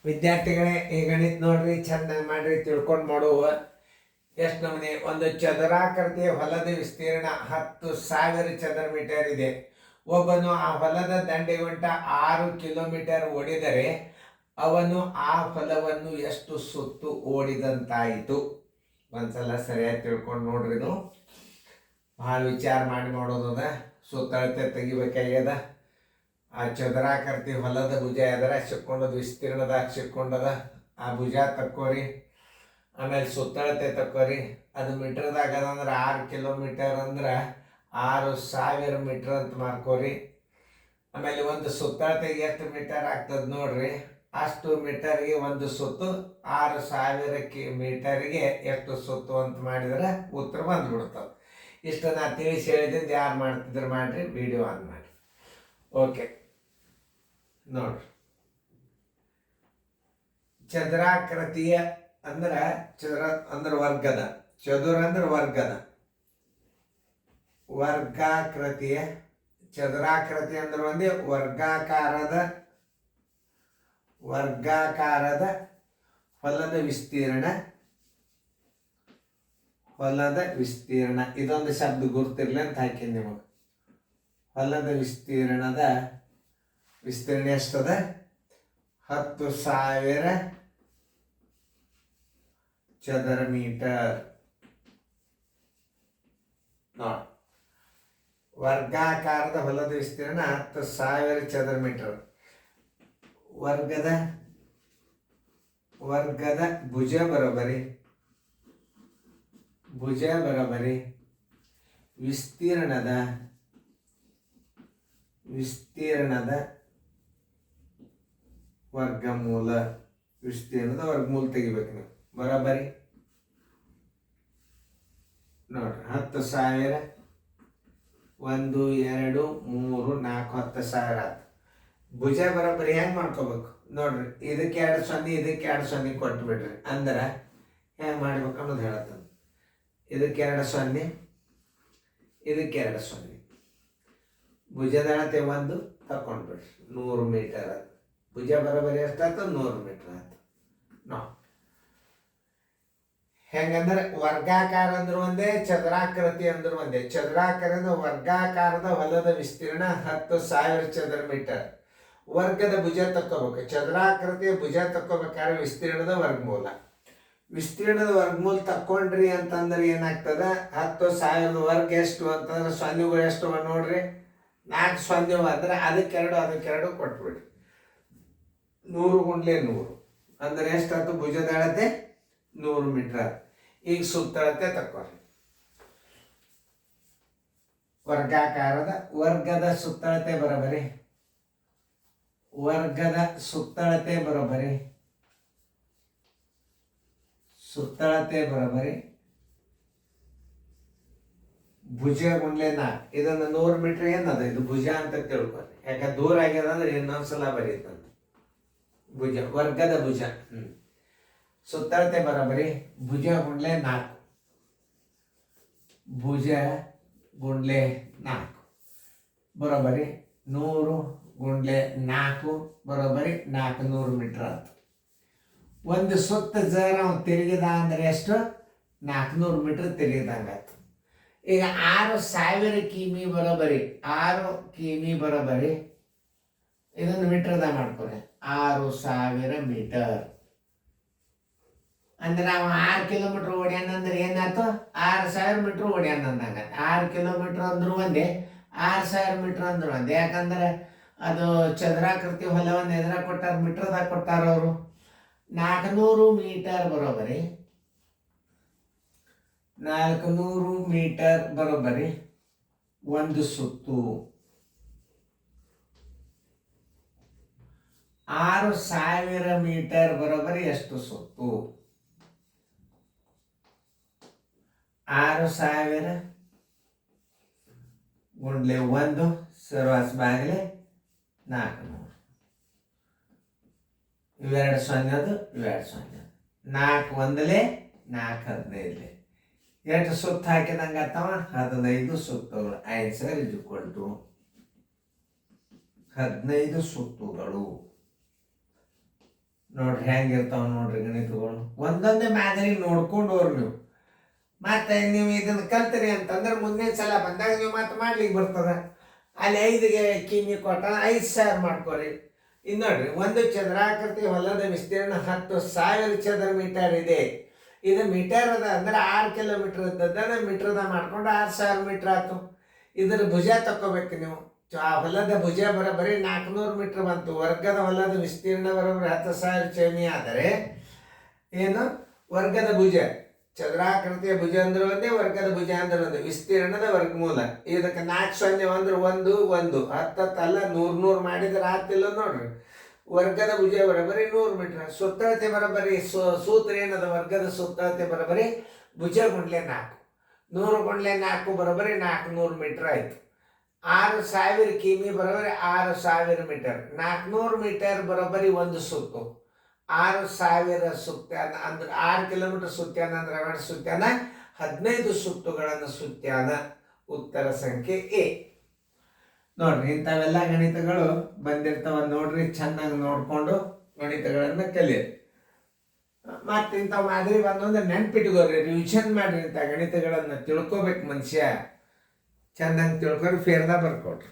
ವಿದ್ಯಾರ್ಥಿಗಳೇ, ಈ ಗಣಿತ ನೋಡ್ರಿ, ಚೆನ್ನಾಗಿ ಮಾಡ್ರಿ, ತಿಳ್ಕೊಂಡು ಮಾಡುವ. ಎಷ್ಟು ನಮೂನೆ? ಒಂದು ಚದುರಾಕೃತಿಯ ಹೊಲದ ವಿಸ್ತೀರ್ಣ 10,000 ಚದರ ಮೀಟರ್ ಇದೆ. ಒಬ್ಬನು ಆ ಹೊಲದ ದಂಡೆಗುಂಟ 6 ಕಿಲೋಮೀಟರ್ ಓಡಿದರೆ ಅವನು ಆ ಹೊಲವನ್ನು ಎಷ್ಟು ಸುತ್ತು ಓಡಿದಂತಾಯಿತು? ಒಂದ್ಸಲ ಸರಿಯಾಗಿ ತಿಳ್ಕೊಂಡು ನೋಡ್ರಿ. ಇದು ಭಾಳ ವಿಚಾರ ಮಾಡಿ ಮಾಡೋದದ. ಸುತ್ತಳತೆ ತೆಗಿಬೇಕಾಗ್ಯದ. ಆ ಚದುರಾಕೃತಿ ಹೊಲದ ಭುಜ ಎದರ ಸಿಕ್ಕೊಂಡದ, ವಿಸ್ತೀರ್ಣದಾಗ ಸಿಕ್ಕೊಂಡದ. ಆ ಭುಜ ತಕ್ಕೋರಿ. ಆಮೇಲೆ ಸುತ್ತಳತೆ ತಕ್ಕೋರಿ. ಅದು ಮೀಟರ್ದಾಗ ಅದಂದ್ರೆ 6 ಕಿಲೋಮೀಟರ್ ಅಂದ್ರೆ 6,000 ಮೀಟರ್ ಅಂತ ಮಾಡ್ಕೋರಿ. ಆಮೇಲೆ ಒಂದು ಸುತ್ತಳತೆಗೆ ಎಷ್ಟು ಮೀಟರ್ ಆಗ್ತದೆ ನೋಡ್ರಿ. ಅಷ್ಟು ಮೀಟರ್ಗೆ ಒಂದು ಸುತ್ತು. 6,000 ಮೀಟರ್ಗೆ ಎಷ್ಟು ಸುತ್ತು ಅಂತ ಮಾಡಿದ್ರೆ ಉತ್ತರ ಬಂದ್ಬಿಡ್ತದೆ. ಇಷ್ಟು ನಾ ತಿಳಿಸಿ ಹೇಳಿದಿಂದ ಯಾರು ಮಾಡ್ತಿದ್ರು ಮಾಡ್ರಿ, ವಿಡಿಯೋ ಆನ್ ಮಾಡಿ. ಓಕೆ ನೋಡ್ರಿ, ಚದುರಾಕೃತಿಯ ಅಂದ್ರೆ ಚದುರ ಅಂದ್ರೆ ವರ್ಗದ, ಚದುರ ಅಂದ್ರೆ ವರ್ಗದ, ವರ್ಗಾಕೃತಿಯ, ಚದುರಾಕೃತಿ ಅಂದ್ರೆ ಒಂದೇ ವರ್ಗಾಕಾರದ ಹೊಲದ ವಿಸ್ತೀರ್ಣ. ಇದೊಂದು ಶಬ್ದ ಗುರ್ತಿರ್ಲಿ ಅಂತ ಹಾಕಿನಿ ನಿಮಗೆ. ಹೊಲದ ವಿಸ್ತೀರ್ಣ ಎಷ್ಟದ? 10,000 ಚದರ ಮೀಟರ್. ನೋಡಿ, ವರ್ಗಾಕಾರದ ಹೊಲದ ವಿಸ್ತೀರ್ಣ 10,000 ಚದರ ಮೀಟರ್. ವರ್ಗದ ಭುಜ ಬರೋಬರಿ ವಿಸ್ತೀರ್ಣದ ವರ್ಗಮೂಲ. ವಿಸ್ತೀರ್ಣದ ವರ್ಗಮೂಲ ತೆಗಿಬೇಕು ನೀವು. ಬರೋಬರಿ ನೋಡ್ರಿ, 10,000 1 2 3 4 10,000 ಆಯ್ತು. ಭುಜ ಬರೋಬ್ಬರಿ ಹೆಂಗೆ ಮಾಡ್ಕೋಬೇಕು ನೋಡ್ರಿ. ಇದಕ್ಕೆ 2 0, ಇದಕ್ಕೆ 2 0 ಕೊಟ್ಟು ಬಿಡ್ರಿ. ಅಂದ್ರೆ ಹೆಂಗೆ ಮಾಡ್ಬೇಕು ಅನ್ನೋದು ಹೇಳತ್ತದ. ಇದಕ್ಕೆ 2 0, ಇದಕ್ಕೆ 2 0. ಭುಜದ ಅಳತೆ 1 ತಕೊಂಡ್ಬಿಡ್ರಿ. 100 ಮೀಟರ್ ಅದು. ಭುಜ ಬರೋಬ್ಬರಿ ಎಷ್ಟಾಯ್ತು? 100 ಮೀಟರ್ ಆಯ್ತು. ನಾವು ಹೆಂಗಂದ್ರೆ ವರ್ಗಾಕಾರ ಅಂದ್ರೆ ಒಂದೇ, ಚದುರಾಕೃತಿ ಅಂದ್ರೆ ಒಂದೇ. ಚದುರಾಕಾರದ ವರ್ಗಾಕಾರದ ಹೊಲದ ವಿಸ್ತೀರ್ಣ 10,000 ಚದರ ಮೀಟರ್. ವರ್ಗದ ಭುಜ ತಕ್ಕೋಬೇಕು. ಚದುರಾಕೃತಿಯ ಭುಜ ತಕ್ಕೋಬೇಕಾದ್ರೆ ವಿಸ್ತೀರ್ಣದ ವರ್ಗಮೂಲ ತಕ್ಕೊಂಡ್ರಿ ಅಂತಂದ್ರೆ ಏನಾಗ್ತದ? 10,000 ವರ್ಗ ಎಷ್ಟು ಅಂತಂದ್ರೆ ಸೊನ್ನೆಗಳು ಎಷ್ಟು ನೋಡ್ರಿ. 4 ಸೊನ್ನೆ ಅಂದ್ರೆ ಅದಕ್ಕೆರಡು ಕೊಟ್ಬಿಡ್ರಿ. 100 × 100 ಅಂದ್ರೆ ಎಷ್ಟಾಯ್ತು? ಭುಜದ ಅಳತೆ 100 ಮೀಟರ್. ಈಗ ಸುತ್ತಳತೆ ತಕ್ಕೋರಿ. ವರ್ಗಾಕಾರದ ವರ್ಗದ ಸುತ್ತಳತೆ ಬರೋಬರಿ ಭುಜ ಗುಂಡ್ಲೆ 4. ಇದನ್ನು 100 ಮೀಟರ್ ಏನದ? ಇದು ಭುಜ ಅಂತ ತಿಳ್ಕೊರಿ. ಯಾಕೆ ದೂರ ಆಗ್ಯದ ಅಂದ್ರೆ ಇನ್ನೊಂದ್ಸಲ ಬರೀತಂತ. ಭುಜ, ವರ್ಗದ ಭುಜ. ಸುತ್ತಳತೆ ಬರೋಬರಿ ಭುಜ ಗುಂಡ್ಲೆ 4. ಭುಜ ಗುಂಡ್ಲೆ 4 ಬರೋಬರಿ 100 × 4 ಬರೋಬರಿ 400 ಮೀಟರ್ ಆಯ್ತು. ಒಂದು ಸುತ್ತ ನಾವು ತಿರುಗಿದ ಅಂದ್ರೆ ಎಷ್ಟು? 400 ಮೀಟರ್ ತಿರುಗಿದಂಗಾಯ್ತು. ಈಗ 6,000 ಕಿಮಿ ಬರೋಬರಿ 6 ಕಿಮಿ ಬರೋಬರಿ. ಇದನ್ನು ಮೀಟರ್ದಾಗ ಮಾಡ್ಕೊರಿ. 6,000 ಮೀಟರ್ ಅಂದ್ರೆ ನಾವು 6 ಕಿಲೋಮೀಟರ್ ಓಡ್ಯಾನಂದ್ರೆ ಏನಾಯ್ತು? 6,000 ಮೀಟರ್ ಓಡ್ಯಾನಂದಂಗ. 6 ಕಿಲೋಮೀಟರ್ ಅಂದ್ರೂ ಒಂದೇ, 6,000 ಮೀಟರ್ ಅಂದ್ರೂ ಒಂದೇ. ಯಾಕಂದ್ರೆ ಅದು ಚದುರಾಕೃತಿ ಹೊಲವನ್ನು ಎದುರ ಕೊಟ್ಟಾರ, ಮೀಟರ್ದಾಗ ಕೊಟ್ಟಾರ ಅವರು. 400 ಮೀಟರ್ ಬರೋಬರಿ 400 ಮೀಟರ್ ಬರೋಬರಿ ಒಂದು ಸುತ್ತು. 6,000 ಮೀಟರ್ ಬರೋಬರಿ ಎಷ್ಟು ಸುತ್ತು? 6,000 × 1 ಸರ್ವಾಸ್ ಬಾಗಿಲೆ 400. ಇವೆರಡು 0, ಇವೆರಡು 0. 4 1 4 15. ಎಷ್ಟು ಸುತ್ತು ಹಾಕಿದಂಗೆ ಆತವ? 15 ಸುತ್ತುಗಳು. ಆನ್ಸರ್ = 15 ಸುತ್ತುಗಳು. ನೋಡ್ರಿ ಹೆಂಗಿರ್ತಾವ ನೋಡ್ರಿ ಗಣಿತಗಳು. ಒಂದೊಂದೇ ಮಾದರಿ ನೋಡ್ಕೊಂಡು ಹೋಗ್ರಿ ನೀವು. ಮತ್ತೆ ನೀವು ಇದನ್ನ ಕಲ್ತಿರಿ ಅಂತಂದ್ರೆ ಮುಂದಿನ ಸಲ ಬಂದಾಗ ನೀವು ಮತ್ತೆ ಮಾಡ್ಲಿಕ್ಕೆ ಬರ್ತದ. ಅಲ್ಲಿ 5ಗೆ ಕಿಮಿ ಕೊಟ್ಟ 5,000 ಮಾಡ್ಕೊರಿ. ಇದು ನೋಡ್ರಿ, ಒಂದು ಚದರಾಕೃತಿ ಹೊಲದ ವಿಸ್ತೀರ್ಣ 10,000 ಚದರ ಮೀಟರ್ ಇದೆ. ಇದು ಮೀಟರ್ ಅದ ಅಂದ್ರೆ 6 ಕಿಲೋಮೀಟರ್ ಇದ್ದದ್ದನ್ನ ಮೀಟರ್ದ ಮಾಡ್ಕೊಂಡು 6,000 ಮೀಟರ್ ಆಯ್ತು. ಇದರ ಭುಜ ತಕ್ಕೋಬೇಕು ನೀವು. ಆ ಹೊಲದ ಭುಜ ಬರೋಬ್ಬರಿ 400 ಮೀಟರ್ ಬಂತು. ವರ್ಗದ ಹೊಲದ ವಿಸ್ತೀರ್ಣ ಬರೋಬ್ಬರಿ 10,000 ಚಮಿ ಆದರೆ ಏನು ವರ್ಗದ ಭುಜ, ಚದುರಾಕೃತಿಯ ಭುಜ ಅಂದ್ರೆ ಒಂದೇ, ವರ್ಗದ ಭುಜ ಅಂದ್ರೆ ಒಂದೇ, ವಿಸ್ತೀರ್ಣದ ವರ್ಗಮೂಲ. ಇದಕ್ಕೆ 4 ಅಂದ್ರೆ 1 1 10 ಅಲ್ಲ 100 ಮಾಡಿದ್ರೆ ಆಗ್ತಿಲ್ಲ ನೋಡ್ರಿ. ವರ್ಗದ ಭುಜ ಬರೋಬ್ಬರಿ 100 ಮೀಟರ್. ಸುತ್ತಳತೆ ಬರೋಬ್ಬರಿ ಸೂತ್ರ ಏನದ, ವರ್ಗದ ಸುತ್ತಳತೆ ಬರೋಬ್ಬರಿ ಭುಜ ಗುಂಡ್ಲೆ 4, 100 ಗುಂಡ್ಲೆ 4 ಬರೋಬ್ಬರಿ 400 ಮೀಟರ್ ಆಯ್ತು. 6,000 ಕಿಮಿ ಬರೋಬ್ಬರಿ 6,000 ಮೀಟರ್. 400 ಮೀಟರ್ ಬರೋಬ್ಬರಿ ಒಂದು ಸುತ್ತು. 6,000 ಸುತ್ತಾನ ಅಂದ್ರೆ 6 ಕಿಲೋಮೀಟರ್ ಸುತ್ತಾನ ಅಂದ್ರೆ ರವಣ ಸುತ್ತಾನ 15 ಸುತ್ತುಗಳನ್ನು ಸುತ್ತಾನ. ಉತ್ತರ ಸಂಖ್ಯೆ ಎ. ನೋಡ್ರಿ, ಇಂಥವೆಲ್ಲ ಗಣಿತಗಳು ಬಂದಿರ್ತಾವ ನೋಡ್ರಿ. ಚೆನ್ನಾಗಿ ನೋಡ್ಕೊಂಡು ಗಣಿತಗಳನ್ನ ಕಲಿಯಿರಿ. ಮತ್ತೆ ಇಂಥವು ಮಾದರಿ ಬಂದೊಂದು ನೆನ್ಪಿಟ್ಕೋರಿ, ರಿವಿಷನ್ ಮಾಡ್ರಿ. ಇಂಥ ಗಣಿತಗಳನ್ನ ತಿಳ್ಕೊಬೇಕು ಮನುಷ್ಯ. ಚೆನ್ನಾಗಿ ತಿಳ್ಕೊಂಡು ಫೇರ್ದಾಗ ಬರ್ಕೊಡ್ರಿ.